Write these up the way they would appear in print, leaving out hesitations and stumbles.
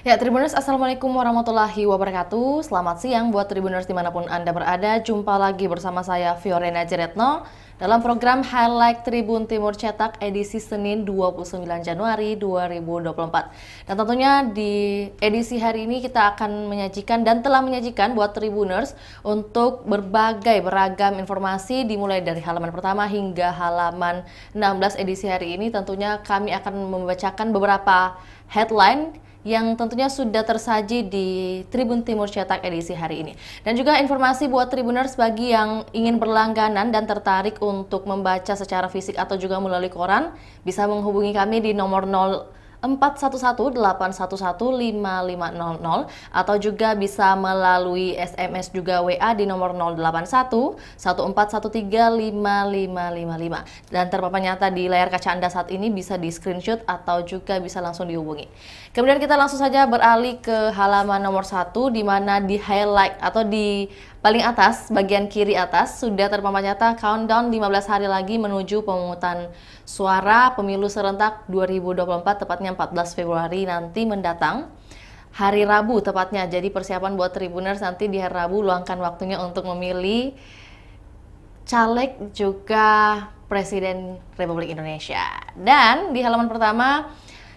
Ya, Tribuners, Assalamualaikum warahmatullahi wabarakatuh. Selamat siang buat Tribuners dimanapun Anda berada. Jumpa lagi bersama saya, Fiorena Jeretno, dalam program Highlight Tribun Timur Cetak edisi Senin 29 Januari 2024. Dan tentunya di edisi hari ini kita akan menyajikan dan telah menyajikan buat Tribuners untuk berbagai beragam informasi dimulai dari halaman pertama hingga halaman 16 edisi hari ini. Tentunya kami akan membacakan beberapa headline yang tentunya sudah tersaji di Tribun Timur Cetak edisi hari ini. Dan juga informasi buat Tribuners bagi yang ingin berlangganan dan tertarik untuk membaca secara fisik atau juga melalui koran, bisa menghubungi kami di nomor 0411-811-5500 atau juga bisa melalui SMS juga WA di nomor 081-1413-5555. Dan terpampang nyata di layar kaca Anda saat ini bisa di screenshot atau juga bisa langsung dihubungi. Kemudian kita langsung saja beralih ke halaman nomor 1, di mana di highlight atau di paling atas, bagian kiri atas, sudah terpampang nyata countdown 15 hari lagi menuju pemungutan suara pemilu serentak 2024, tepatnya 14 Februari nanti mendatang. Hari Rabu tepatnya, jadi persiapan buat Tribuners nanti di hari Rabu luangkan waktunya untuk memilih caleg juga Presiden Republik Indonesia. Dan di halaman pertama,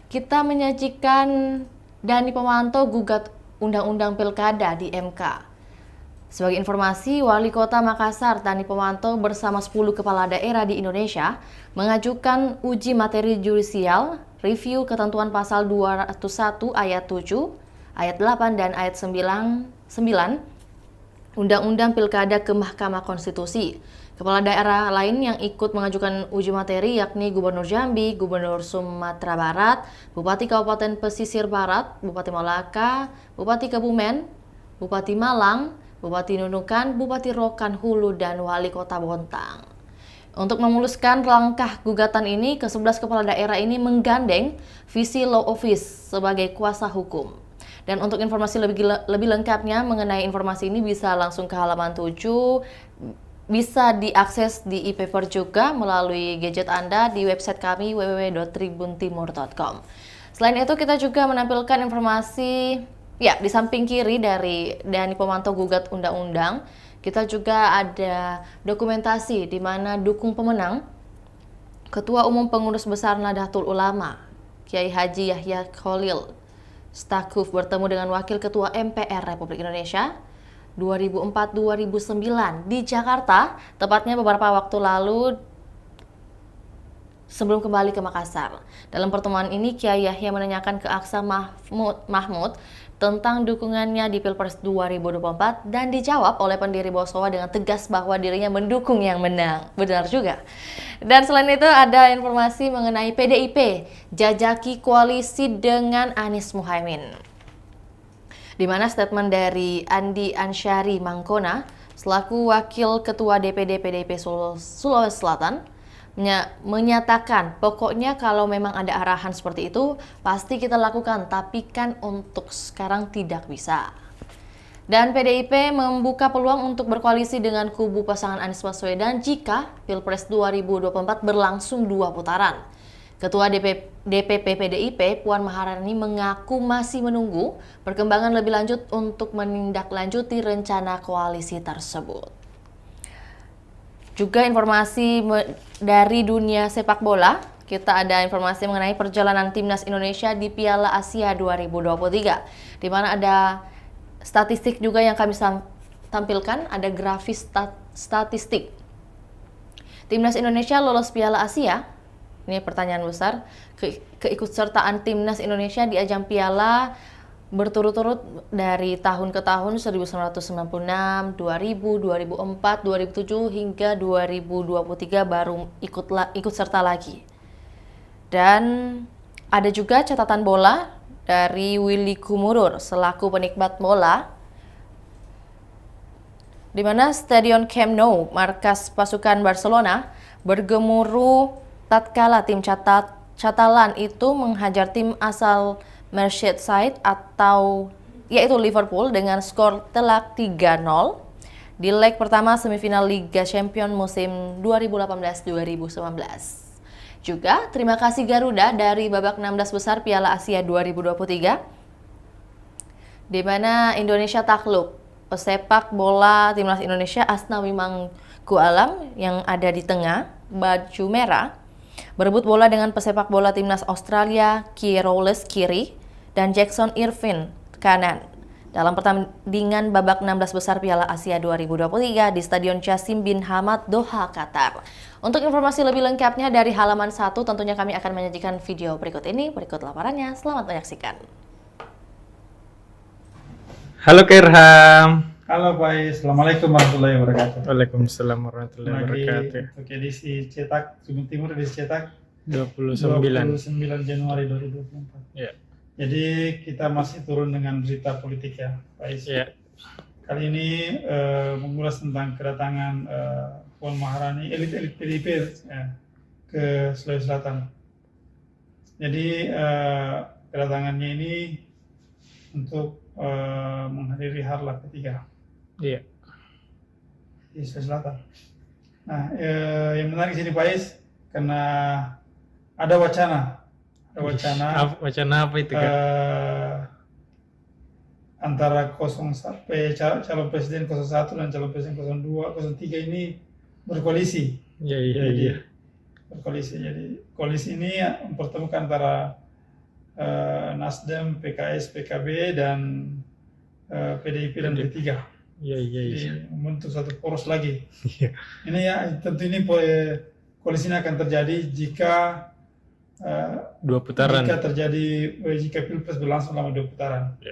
kita menyajikan Dani Pomanto gugat Undang-Undang Pilkada di MK. Sebagai informasi, Wali Kota Makassar, Dani Pomanto bersama 10 kepala daerah di Indonesia mengajukan uji materi judicial, review ketentuan pasal 201 ayat 7, ayat 8, dan ayat 9 Undang-Undang Pilkada ke Mahkamah Konstitusi. Kepala daerah lain yang ikut mengajukan uji materi yakni Gubernur Jambi, Gubernur Sumatera Barat, Bupati Kabupaten Pesisir Barat, Bupati Malaka, Bupati Kebumen, Bupati Malang, Bupati Nunukan, Bupati Rokan Hulu, dan Wali Kota Bontang. Untuk memuluskan langkah gugatan ini, ke-11 kepala daerah ini menggandeng Visi Law Office sebagai kuasa hukum. Dan untuk informasi lebih lengkapnya mengenai informasi ini bisa langsung ke halaman 7, bisa diakses di e-paper juga melalui gadget Anda di website kami www.tribuntimur.com. Selain itu kita juga menampilkan informasi di samping kiri dari Dani Pomanto gugat undang-undang, kita juga ada dokumentasi di mana dukung pemenang Ketua Umum Pengurus Besar Nahdlatul Ulama, Kiai Haji Yahya Khalil Stakuf bertemu dengan Wakil Ketua MPR Republik Indonesia 2004-2009 di Jakarta, tepatnya beberapa waktu lalu sebelum kembali ke Makassar. Dalam pertemuan ini, Kiai Yahya menanyakan ke Aksa Mahmud tentang dukungannya di Pilpres 2024 dan dijawab oleh pendiri Bosowa dengan tegas bahwa dirinya mendukung yang menang. Benar juga. Dan selain itu ada informasi mengenai PDIP jajaki koalisi dengan Anies Muhaimin. Di mana statement dari Andi Ansyari Mangkona selaku Wakil Ketua DPD PDIP Sulawesi Selatan menyatakan pokoknya kalau memang ada arahan seperti itu pasti kita lakukan, tapi kan untuk sekarang tidak bisa. Dan PDIP membuka peluang untuk berkoalisi dengan kubu pasangan Anies Baswedan jika Pilpres 2024 berlangsung 2 putaran. Ketua DPP PDIP Puan Maharani mengaku masih menunggu perkembangan lebih lanjut untuk menindaklanjuti rencana koalisi tersebut. Juga informasi dari dunia sepak bola, kita ada informasi mengenai perjalanan timnas Indonesia di Piala Asia 2023, di mana ada statistik juga yang kami tampilkan, ada grafis statistik. Timnas Indonesia lolos Piala Asia, ini pertanyaan besar, keikutsertaan timnas Indonesia di ajang Piala berturut-turut dari tahun ke tahun 1996, 2000, 2004, 2007 hingga 2023 baru ikut serta lagi. Dan ada juga catatan bola dari Willy Kumurur selaku penikmat bola, di mana Stadion Camp Nou, markas pasukan Barcelona, bergemuruh tatkala tim Catalan itu menghajar tim asal Merseyside atau yaitu Liverpool dengan skor telak 3-0. di leg pertama semifinal Liga Champions musim 2018-2019. Juga terima kasih Garuda dari babak 16 besar Piala Asia 2023, di mana Indonesia takluk pesepak bola timnas Indonesia Asnawi Mangku Alam yang ada di tengah baju merah berebut bola dengan pesepak bola timnas Australia Kye Rowles kiri dan Jackson Irvine kanan dalam pertandingan babak 16 besar Piala Asia 2023 di Stadion Jassim bin Hamad, Doha, Qatar. Untuk informasi lebih lengkapnya dari halaman 1, tentunya kami akan menyajikan video berikut ini. Berikut laporannya, selamat menyaksikan. Halo Kerham. Halo Pak, Assalamualaikum warahmatullahi wabarakatuh. Waalaikumsalam warahmatullahi wabarakatuh. Untuk edisi cetak, Tribun Timur edisi cetak 29 Januari 2024. Ya. Jadi kita masih turun dengan berita politik ya, Pak Is. Ya. Kali ini mengulas tentang kedatangan Puan Maharani, elit-elit PDIP ya, ke Sulawesi Selatan. Jadi kedatangannya ini untuk menghadiri harlah ketiga Iya. di Sulawesi Selatan. Nah, yang menarik sini Pak Is, karena ada wacana Wacana apa itu kan? Antara calon presiden 01 dan calon presiden 02, 03 ini berkoalisi. Iya. Berkoalisi. Jadi koalisi ini mempertemukan antara Nasdem, PKS, PKB dan PDIP dan P3. Iya. Jadi membentuk satu poros lagi. Iya. Ini ya tentu ini koalisi ini akan terjadi jika Dua putaran. Jika Pilpres berlangsung selama 2 putaran. Ya.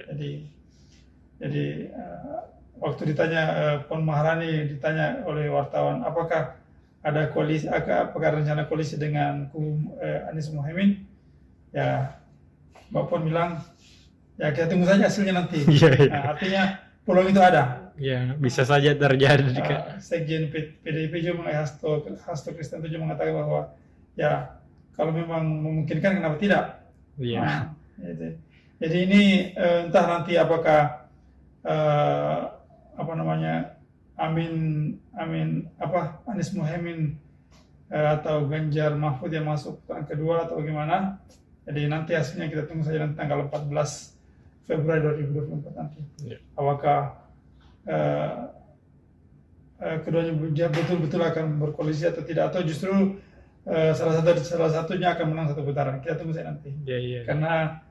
Jadi waktu ditanya Puan Maharani ditanya oleh wartawan apakah ada koalisi, apakah rencana koalisi dengan Anies Mohaimin, ya Mbak Puan bilang ya kita tunggu saja hasilnya nanti. Iya. Nah, artinya peluang itu ada. Ya, bisa saja terjadi kan. Sekjen PDIP juga Hasto Kristianto juga mengatakan bahwa ya kalau memang memungkinkan kenapa tidak? Iya. Nah, jadi ini entah nanti apakah Anies Mohaimin atau Ganjar Mahfud yang masuk putaran kedua atau bagaimana? Jadi nanti hasilnya kita tunggu saja nanti tanggal 14 Februari 2024 nanti. Iya. Apakah keduanya betul-betul akan berkoalisi atau tidak, atau justru salah satunya akan menang satu putaran. Kita tunggu saja nanti. Iya. Karena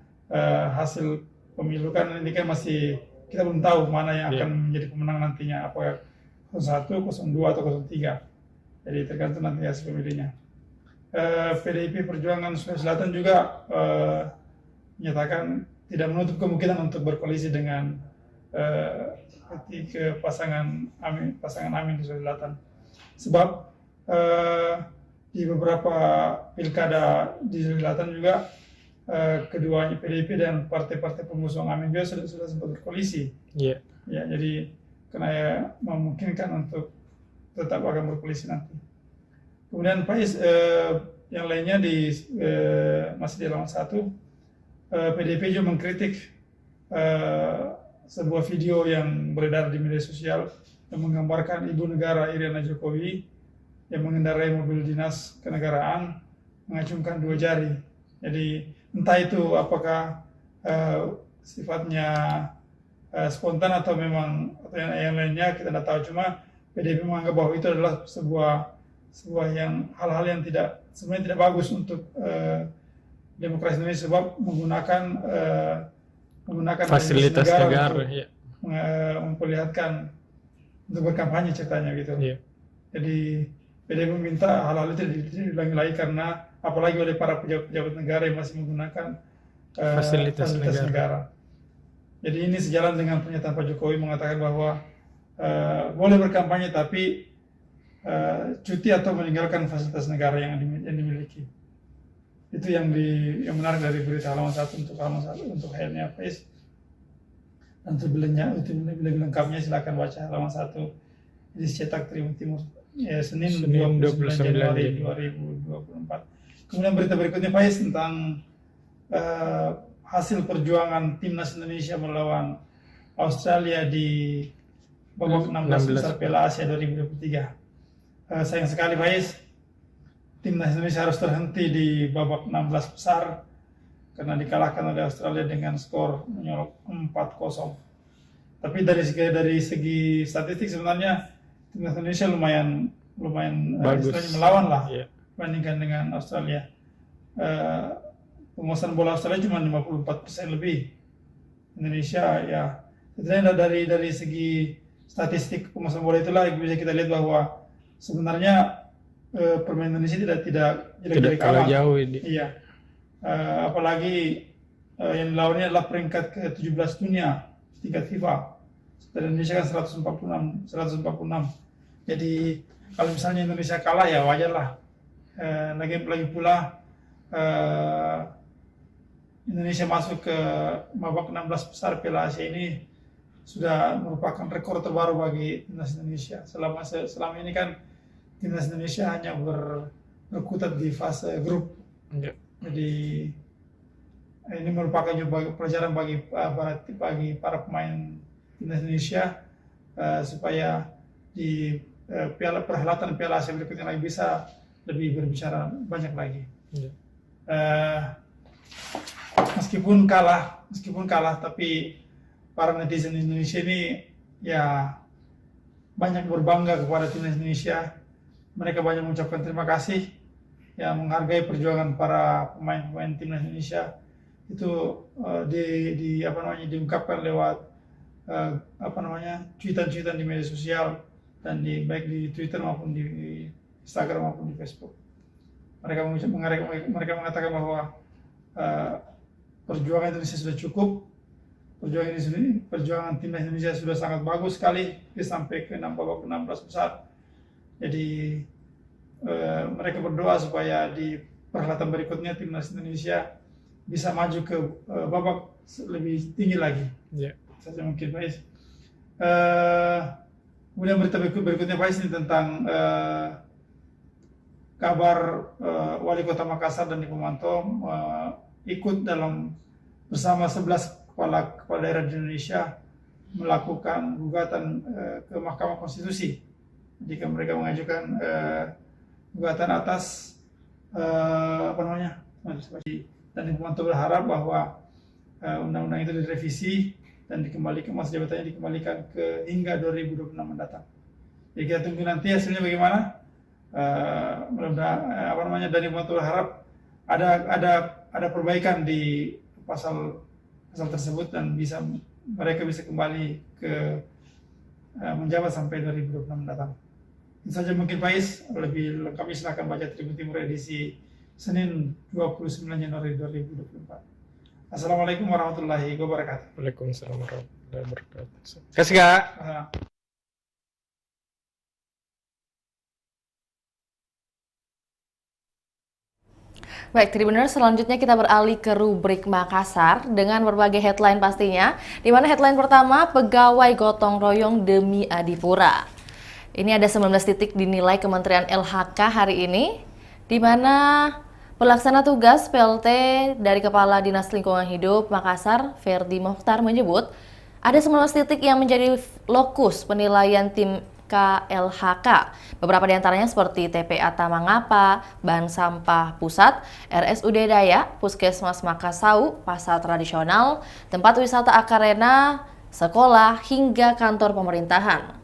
hasil pemilu kan ini kan masih kita belum tahu mana yang akan menjadi pemenang nantinya, apakah 01, 02 atau 03. Jadi tergantung nanti hasil pemilihnya. PDIP Perjuangan Sulawesi Selatan juga menyatakan tidak menutup kemungkinan untuk berkoalisi dengan pasangan Amin di Sulawesi Selatan. Sebab di beberapa pilkada di Sulawesi Selatan juga keduanya PDIP dan partai-partai pengusung Amin juga sudah sempat berkoalisi. Iya. Ya, jadi karena ya, memungkinkan untuk tetap akan berkoalisi nanti. Kemudian Pak Is, yang lainnya masih di halaman 1, PDIP juga mengkritik sebuah video yang beredar di media sosial yang menggambarkan Ibu Negara Iriana Jokowi yang mengendarai mobil dinas kenegaraan mengacungkan 2 jari. Jadi entah itu apakah sifatnya spontan atau memang yang lainnya kita tidak tahu. Cuma PDIP menganggap bahwa itu adalah sebuah yang hal-hal yang sebenarnya tidak bagus untuk demokrasi Indonesia, sebab menggunakan fasilitas negara untuk memperlihatkan untuk berkampanye ceritanya gitu. Iya. Jadi PDIP meminta hal-hal itu diulangi lagi, karena apalagi oleh para pejabat negara yang masih menggunakan fasilitas negara. Jadi ini sejalan dengan pernyataan Pak Jokowi mengatakan bahwa boleh berkampanye tapi cuti atau meninggalkan fasilitas negara yang dimiliki. Itu yang menarik dari berita halaman 1 untuk headnya apa is. Dan lebih lengkapnya silakan baca halaman 1 di cetak Tribun Timur Senin 29 Januari 2024. Kemudian berita berikutnya Pak Is tentang hasil perjuangan timnas Indonesia melawan Australia di babak 16 besar 16. Piala Asia 2023. Sayang sekali Faiz, timnas Indonesia harus terhenti di babak 16 besar karena dikalahkan oleh Australia dengan skor menyolok 4-0. Tapi dari segi statistik sebenarnya timnas Indonesia lumayan Bagus. istilahnya melawan lah Iya. dibandingkan dengan Australia. Penguasaan bola Australia cuma 54% lebih. Indonesia ya sebenarnya dari segi statistik penguasaan bola itulah bisa kita lihat bahwa sebenarnya permainan Indonesia tidak Tidak kalah jauh ini. Iya. Apalagi yang lawannya adalah peringkat ke-17 dunia tingkat FIFA. Dan Indonesia kan 146. Jadi kalau misalnya Indonesia kalah ya wajar lah. Lagi pula Indonesia masuk ke babak 16 besar Piala Asia ini sudah merupakan rekor terbaru bagi timnas Indonesia. Selama ini kan timnas Indonesia hanya berkutat di fase grup. Iya. Jadi ini merupakan juga pelajaran bagi para pemain timnas Indonesia supaya di perhelatan Piala Asia berikutnya lagi bisa lebih berbicara banyak lagi. Iya. Meskipun kalah, tapi para netizen Indonesia ini ya banyak berbangga kepada timnas Indonesia. Mereka banyak mengucapkan terima kasih, ya menghargai perjuangan para pemain-pemain timnas Indonesia itu diungkapkan lewat cuitan-cuitan di media sosial dan baik di Twitter maupun di Instagram maupun di Facebook. Mereka mengatakan bahwa perjuangan Indonesia sudah cukup, perjuangan timnas Indonesia sudah sangat bagus sekali sampai ke babak 16 besar. Jadi mereka berdoa supaya di perhelatan berikutnya timnas Indonesia bisa maju ke babak lebih tinggi lagi. Iya. Saja mungkin Faiz. Kemudian berita berikutnya Faiz ini tentang kabar Wali Kota Makassar dan Pemantau ikut bersama 11 kepala daerah di Indonesia melakukan gugatan ke Mahkamah Konstitusi jika mereka mengajukan gugatan atas dan Pemantau berharap bahwa undang-undang itu direvisi dan masa jabatannya dikembalikan hingga 2026 mendatang. Jadi kita tunggu nanti hasilnya bagaimana. Mudah-mudahan dari Pemantau berharap ada perbaikan di pasal tersebut dan mereka bisa kembali ke menjabat sampai 2026 mendatang. Ini saja mungkin Faiz, lebih lengkapnya silakan baca Tribun Timur edisi Senin 29 Januari 2024. Assalamualaikum warahmatullahi wabarakatuh. Waalaikumsalam warahmatullahi wabarakatuh. Kasih Kak. Baik, Tribuners, selanjutnya kita beralih ke rubrik Makassar dengan berbagai headline pastinya. Di mana headline pertama, pegawai gotong royong demi Adipura. Ini ada 19 titik dinilai Kementerian LHK hari ini, di mana pelaksana tugas PLT dari Kepala Dinas Lingkungan Hidup Makassar, Ferdi Mokhtar, menyebut ada 19 titik yang menjadi lokus penilaian tim KLHK. Beberapa di antaranya seperti TPA Tamangapa, Bank Sampah Pusat, RSUD Dayak, Puskesmas Makassau, Pasar Tradisional, tempat wisata Akarena, sekolah, hingga kantor pemerintahan.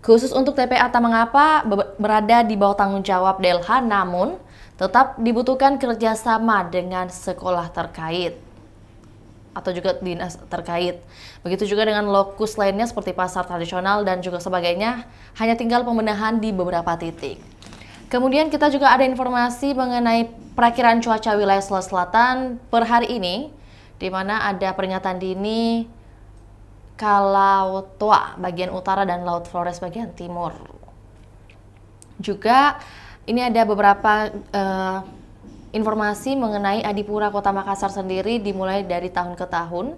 Khusus untuk TPA Tamangapa berada di bawah tanggung jawab DLH, namun tetap dibutuhkan kerjasama dengan sekolah terkait atau juga dinas terkait. Begitu juga dengan lokus lainnya seperti pasar tradisional dan juga sebagainya, hanya tinggal pembenahan di beberapa titik. Kemudian kita juga ada informasi mengenai perakiran cuaca wilayah Sulawesi Selatan per hari ini, di mana ada peringatan dini Kalaut Toa bagian utara dan Laut Flores bagian timur. Juga ini ada beberapa informasi mengenai Adipura Kota Makassar sendiri dimulai dari tahun ke tahun.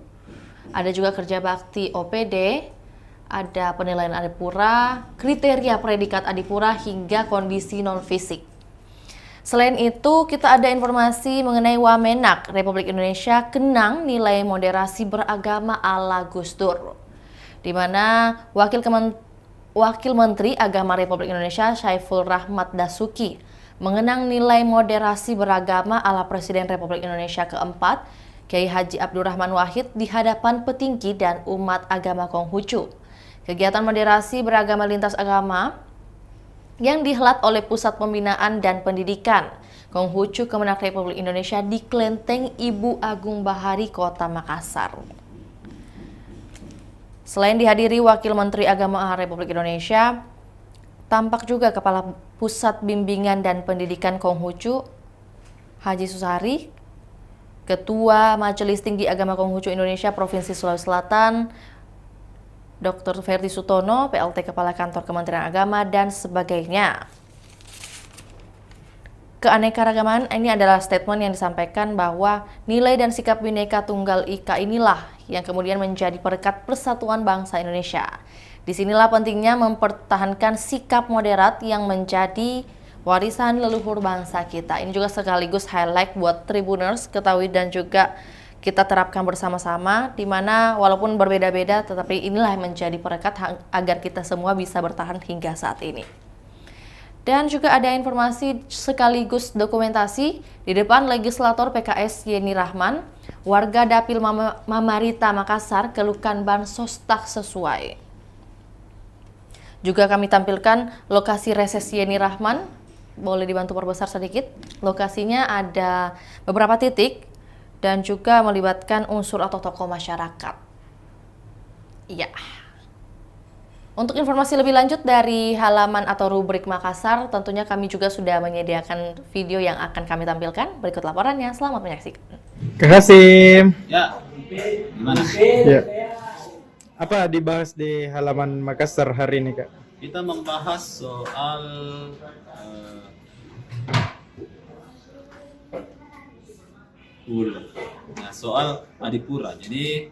Ada juga kerja bakti OPD, ada penilaian Adipura, kriteria predikat Adipura hingga kondisi non-fisik. Selain itu, kita ada informasi mengenai Wamenak Republik Indonesia kenang nilai moderasi beragama ala Gus Dur. di mana Wakil Menteri Agama Republik Indonesia Syaiful Rahmat Dasuki mengenang nilai moderasi beragama ala Presiden Republik Indonesia keempat, Kiai Haji Abdurrahman Wahid di hadapan petinggi dan umat agama Konghucu. Kegiatan moderasi beragama lintas agama yang dihelat oleh Pusat Pembinaan dan Pendidikan Konghucu Kemenak Republik Indonesia di Klenteng Ibu Agung Bahari, Kota Makassar. Selain dihadiri Wakil Menteri Agama Republik Indonesia, tampak juga Kepala Pusat Bimbingan dan Pendidikan Konghucu, Haji Susari, Ketua Majelis Tinggi Agama Konghucu Indonesia Provinsi Sulawesi Selatan, Dr. Ferdi Sutono, PLT Kepala Kantor Kementerian Agama, dan sebagainya. Keanekaragaman ini adalah statement yang disampaikan bahwa nilai dan sikap Bhinneka Tunggal Ika inilah yang kemudian menjadi perekat persatuan bangsa Indonesia. Disinilah pentingnya mempertahankan sikap moderat yang menjadi warisan leluhur bangsa kita. Ini juga sekaligus highlight buat Tribuners ketahui dan juga kita terapkan bersama-sama, di mana walaupun berbeda-beda tetapi inilah yang menjadi perekat agar kita semua bisa bertahan hingga saat ini. Dan juga ada informasi sekaligus dokumentasi di depan legislator PKS Yeni Rahman, warga Dapil Mamarita Makassar keluhkan bansos tak sesuai. Juga kami tampilkan lokasi reses Yeni Rahman, boleh dibantu perbesar sedikit. Lokasinya ada beberapa titik dan juga melibatkan unsur atau tokoh masyarakat. Iya. Untuk informasi lebih lanjut dari halaman atau rubrik Makassar, tentunya kami juga sudah menyediakan video yang akan kami tampilkan. Berikut laporannya, selamat menyaksikan. Kak Hasim. Ya, gimana? Ya. Apa dibahas di halaman Makassar hari ini, Kak? Kita membahas soal soal Adipura. Jadi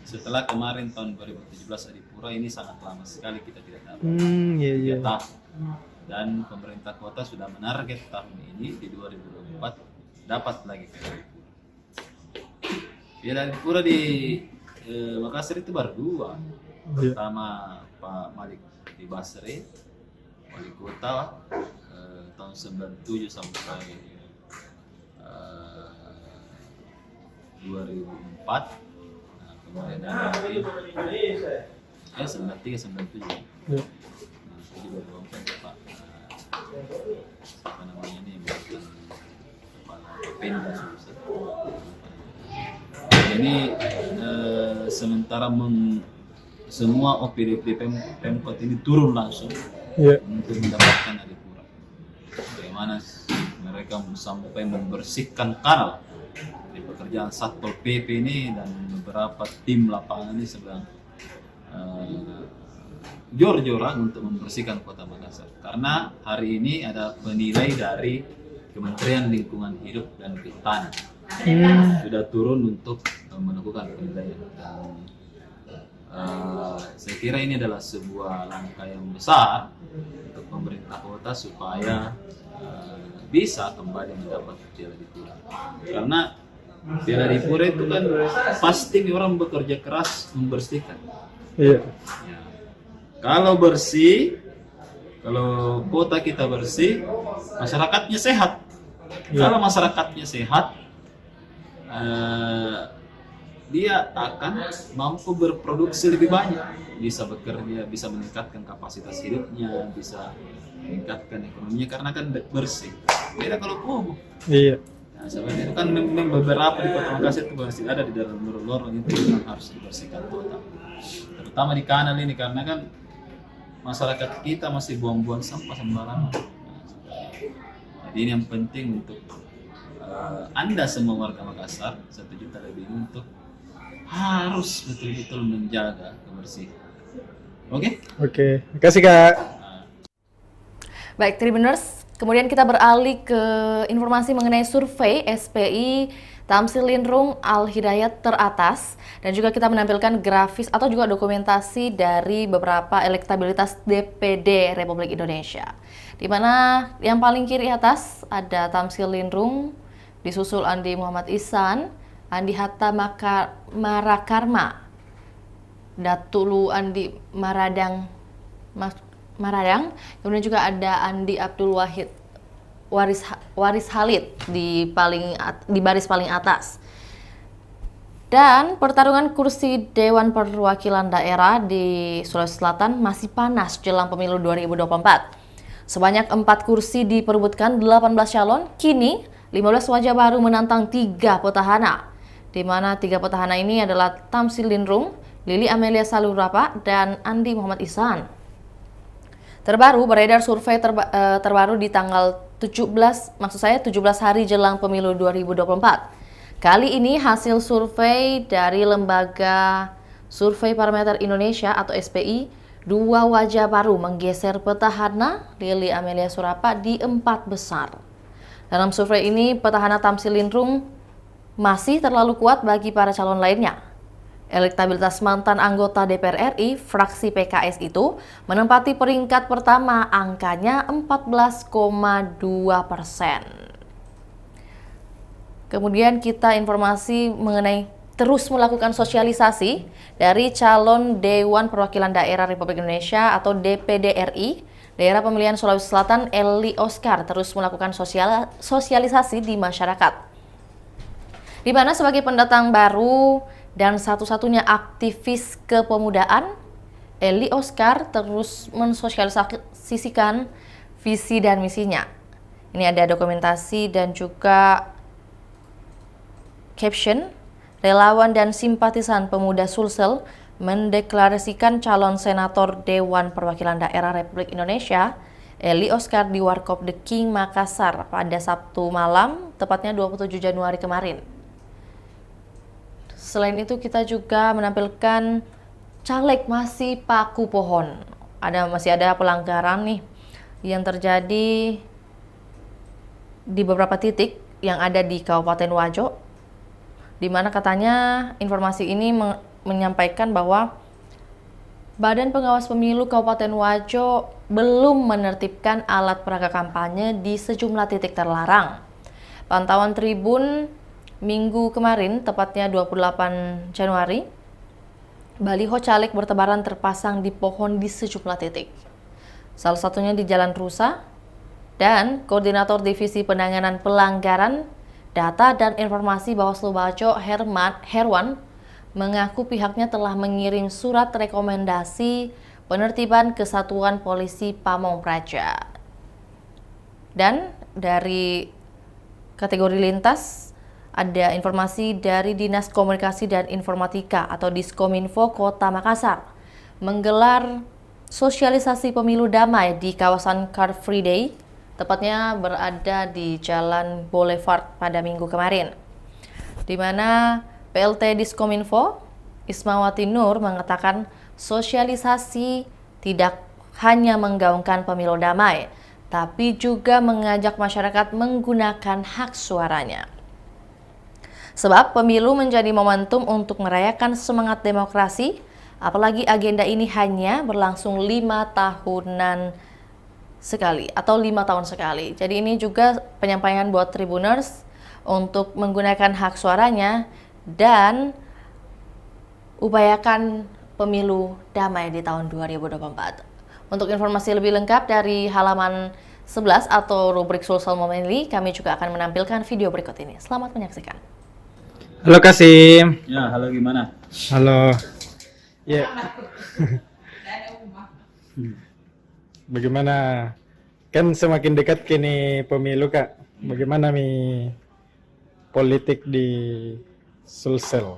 setelah kemarin tahun 2017 Adipura ini sangat lama sekali kita tidak dapat. Iya. Dan pemerintah kota sudah menarget tahun ini di 2024 dapat lagi ke Adipura. Piala Adipura di Makassar itu baru dua. Pertama Pak Malik di Basri, wali kota tahun 97 sampai 2004. Kemudian nanti 93-97 jadi 2004 Pak apa namanya ini bukan kepala Pemda ini sementara semua OPD Pemkot ini turun langsung untuk mendapatkan Adipura. Bagaimana mereka sampai membersihkan kanal di pekerjaan Satpol PP ini, dan beberapa tim lapangan ini sedang jor-joran untuk membersihkan kota Makassar. Karena hari ini ada penilai dari Kementerian Lingkungan Hidup dan Kehutanan sudah turun untuk melakukan penilaian. Saya kira ini adalah sebuah langkah yang besar untuk pemerintah kota supaya bisa kembali mendapat Piala Adipura. Karena Piala Adipura itu kan pasti orang bekerja keras membersihkan. Iya. Ya. Kalau bersih, kalau kota kita bersih, masyarakatnya sehat. Kalau masyarakatnya sehat, dia akan mampu berproduksi lebih banyak, bisa bekerja, bisa meningkatkan kapasitas hidupnya, bisa meningkatkan ekonominya karena kan bersih. Beda kalau kumuh. Iya. Nah, sebenarnya itu kan memang beberapa di Kota Makassar itu masih ada di dalam lorong-lorong itu yang harus dibersihkan kota. Terutama di kanal ini karena kan masyarakat kita masih buang-buang sampah sembarangan. Jadi ini yang penting untuk Anda semua warga Makassar 1 juta lebih untuk harus betul-betul menjaga kebersihan. Oke? Oke. Makasih, Kak. Baik, Tribuners, kemudian kita beralih ke informasi mengenai survei SPI Tamsil Linrung Al-Hidayat teratas, dan juga kita menampilkan grafis atau juga dokumentasi dari beberapa elektabilitas DPD Republik Indonesia. Di mana yang paling kiri atas ada Tamsil Linrung, disusul Andi Muhammad Ihsan, Andi Hatta Marakarma, Datulu Andi Maradang, kemudian juga ada Andi Abdul Wahid Waris Halid di baris paling atas. Dan pertarungan kursi Dewan Perwakilan Daerah di Sulawesi Selatan masih panas jelang pemilu 2024. Sebanyak 4 kursi diperebutkan 18 calon, kini 15 wajah baru menantang 3 petahana. Di mana 3 petahana ini adalah Tamsil Lindrung, Lili Amelia Salurapa, dan Andi Muhammad Ihsan. Terbaru beredar survei terbaru di tanggal 17 hari jelang pemilu 2024. Kali ini hasil survei dari Lembaga Survei Parameter Indonesia atau SPI, 2 wajah baru menggeser petahana Lili Amelia Surapa di 4 besar. Dalam survei ini, petahana Tamsil Lindrung masih terlalu kuat bagi para calon lainnya. Elektabilitas mantan anggota DPR RI fraksi PKS itu menempati peringkat pertama, angkanya 14,2%. Kemudian kita informasi mengenai terus melakukan sosialisasi dari calon Dewan Perwakilan Daerah Republik Indonesia atau DPD RI, Daerah Pemilihan Sulawesi Selatan Eli Oscar terus melakukan sosialisasi di masyarakat. Di mana sebagai pendatang baru dan satu-satunya aktivis kepemudaan, Eli Oscar terus mensosialisasikan visi dan misinya. Ini ada dokumentasi dan juga caption, relawan dan simpatisan pemuda Sulsel mendeklarasikan calon senator Dewan Perwakilan Daerah Republik Indonesia, Eli Oscar di Warkop The King, Makassar pada Sabtu malam, tepatnya 27 Januari kemarin. Selain itu kita juga menampilkan caleg masih paku pohon. Masih ada pelanggaran nih yang terjadi di beberapa titik yang ada di Kabupaten Wajo, di mana katanya informasi ini menyampaikan bahwa Badan Pengawas Pemilu Kabupaten Wajo belum menertibkan alat peraga kampanye di sejumlah titik terlarang. Pantauan Tribun Minggu kemarin, tepatnya 28 Januari, baliho caleg bertebaran terpasang di pohon di sejumlah titik. Salah satunya di Jalan Rusa, dan Koordinator Divisi Penanganan Pelanggaran Data dan Informasi Bawaslu Wajo Herwan mengaku pihaknya telah mengirim surat rekomendasi penertiban ke Satuan Polisi Pamong Praja. Dan dari kategori lintas ada informasi dari Dinas Komunikasi dan Informatika atau Diskominfo Kota Makassar menggelar sosialisasi pemilu damai di kawasan Car Free Day, tepatnya berada di Jalan Boulevard pada Minggu kemarin, di mana PLT Diskominfo Ismawati Nur mengatakan sosialisasi tidak hanya menggaungkan pemilu damai, tapi juga mengajak masyarakat menggunakan hak suaranya. Sebab pemilu menjadi momentum untuk merayakan semangat demokrasi, apalagi agenda ini hanya berlangsung 5 tahunan sekali atau 5 tahun sekali. Jadi ini juga penyampaian buat Tribuners untuk menggunakan hak suaranya dan upayakan pemilu damai di tahun 2024. Untuk informasi lebih lengkap dari halaman 11 atau rubrik Sulsel Memilih, kami juga akan menampilkan video berikut ini. Selamat menyaksikan. Halo Kasim. Ya, halo gimana? Halo. Ya. Bagaimana? Kan semakin dekat kini pemilu, Kak. Bagaimana politik di Sulsel?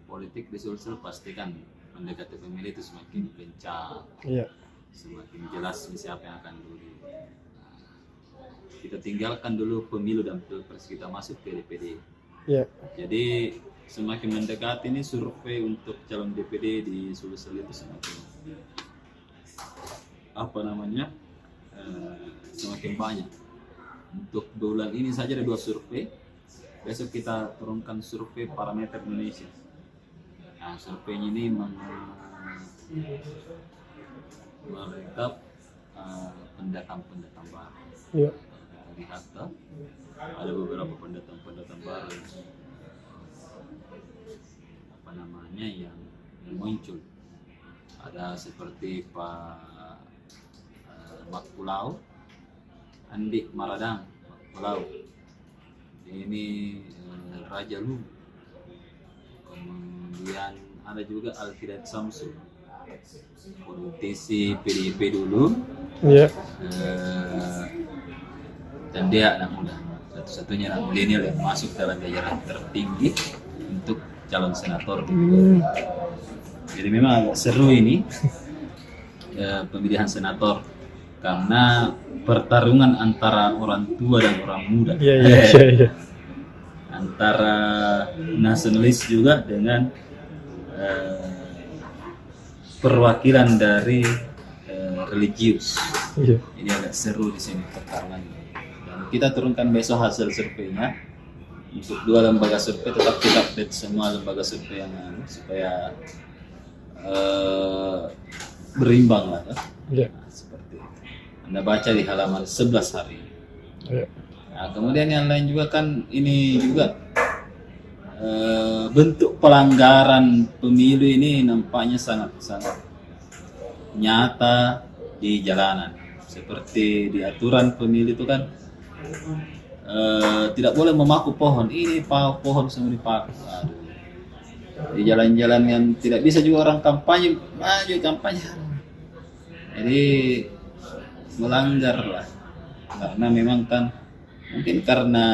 Politik di Sulsel pasti kan mendekati pemilu itu semakin kencang. Iya. Semakin jelas siapa yang akan dulu. Kita tinggalkan dulu pemilu dan pilpres, kita masuk ke DPD. Iya. Jadi semakin mendekati ini survei untuk calon DPD di Sulsel itu semakin semakin banyak. Untuk bulan ini saja ada 2 survei. Besok kita turunkan survei parameter Indonesia. Nah, survei ini merekap pendatang-pendatang baru. Iya. Lihat ada beberapa pendatang baru yang muncul. Ada seperti Pak Makpulau, Andi Maradang Makpulau, ini Raja Lu. Kemudian ada juga Alkirat Samsu, politisi PDIP dulu. Iya. Dan dia anak muda, satu-satunya anak milenial yang masuk dalam jajaran tertinggi untuk calon senator. Jadi memang agak seru ini pemilihan senator karena pertarungan antara orang tua dan orang muda. Iya. Antara nasionalis juga dengan perwakilan dari religius. Iya. Ini agak seru di sini pertarungannya. Dan kita turunkan besok hasil surveinya untuk 2 lembaga survei. Tetap kita update semua lembaga survei yang supaya berimbang lah. Iya. Nah, seperti itu. Anda baca di halaman 11 hari ini. Iya. Nah, kemudian yang lain juga kan ini juga bentuk pelanggaran pemilu ini nampaknya sangat nyata di jalanan. Seperti di aturan pemilu itu kan tidak boleh memaku pohon. Ini pohon semua dipaku. Aduh. Di jalan-jalan yang tidak bisa juga orang kampanye, maju kampanye. Jadi melanggar lah. Karena memang kan mungkin karena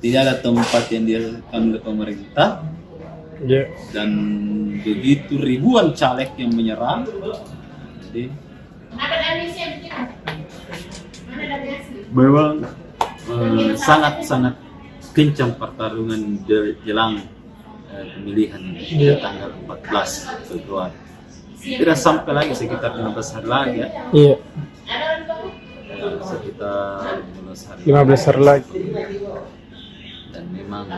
tidak ada tempat yang dilakukan oleh pemerintah. Iya. Dan begitu ribuan caleg yang menyerang. Jadi memang sangat kencang pertarungan jelang pemilihan tanggal 14 Februari. Tidak sampai lagi sekitar 15 hari lagi ya. Iya. Sekitar 15 hari. 15 hari lagi. Dan memang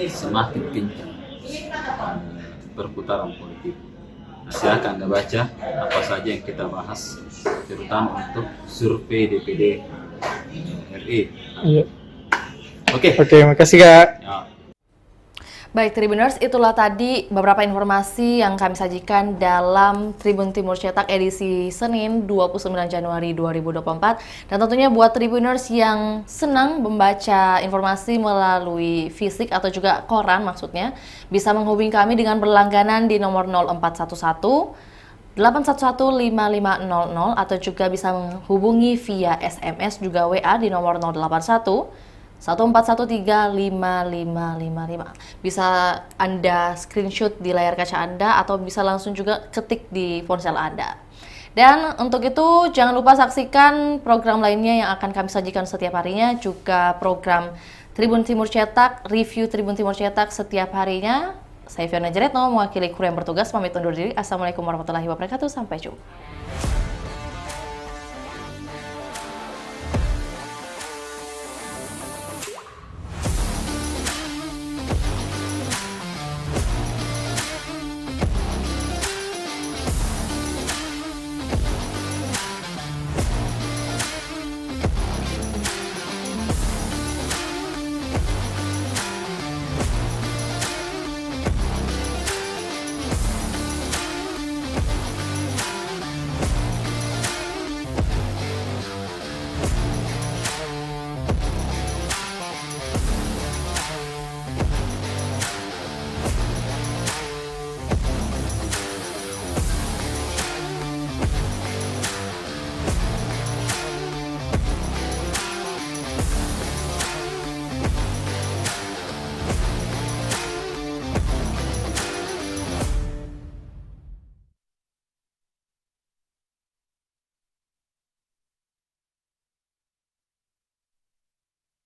semakin kencang perputaran politik. Nah, silakan Anda baca apa saja yang kita bahas, terutama untuk survei DPD RI. Iya. Oke. Oke, makasih Kak. Ya. Baik Tribuners, itulah tadi beberapa informasi yang kami sajikan dalam Tribun Timur Cetak edisi Senin 29 Januari 2024. Dan tentunya buat Tribuners yang senang membaca informasi melalui fisik atau juga koran maksudnya, bisa menghubungi kami dengan berlangganan di nomor 0411 8115500 atau juga bisa menghubungi via SMS juga WA di nomor 081 14135555. Bisa Anda screenshot di layar kaca Anda atau bisa langsung juga ketik di ponsel Anda. Dan untuk itu jangan lupa saksikan program lainnya yang akan kami sajikan setiap harinya, juga program Tribun Timur Cetak, review Tribun Timur Cetak setiap harinya. Saya Fiona Jeretno mewakili kru yang bertugas pamit undur diri. Assalamualaikum warahmatullahi wabarakatuh. Sampai jumpa.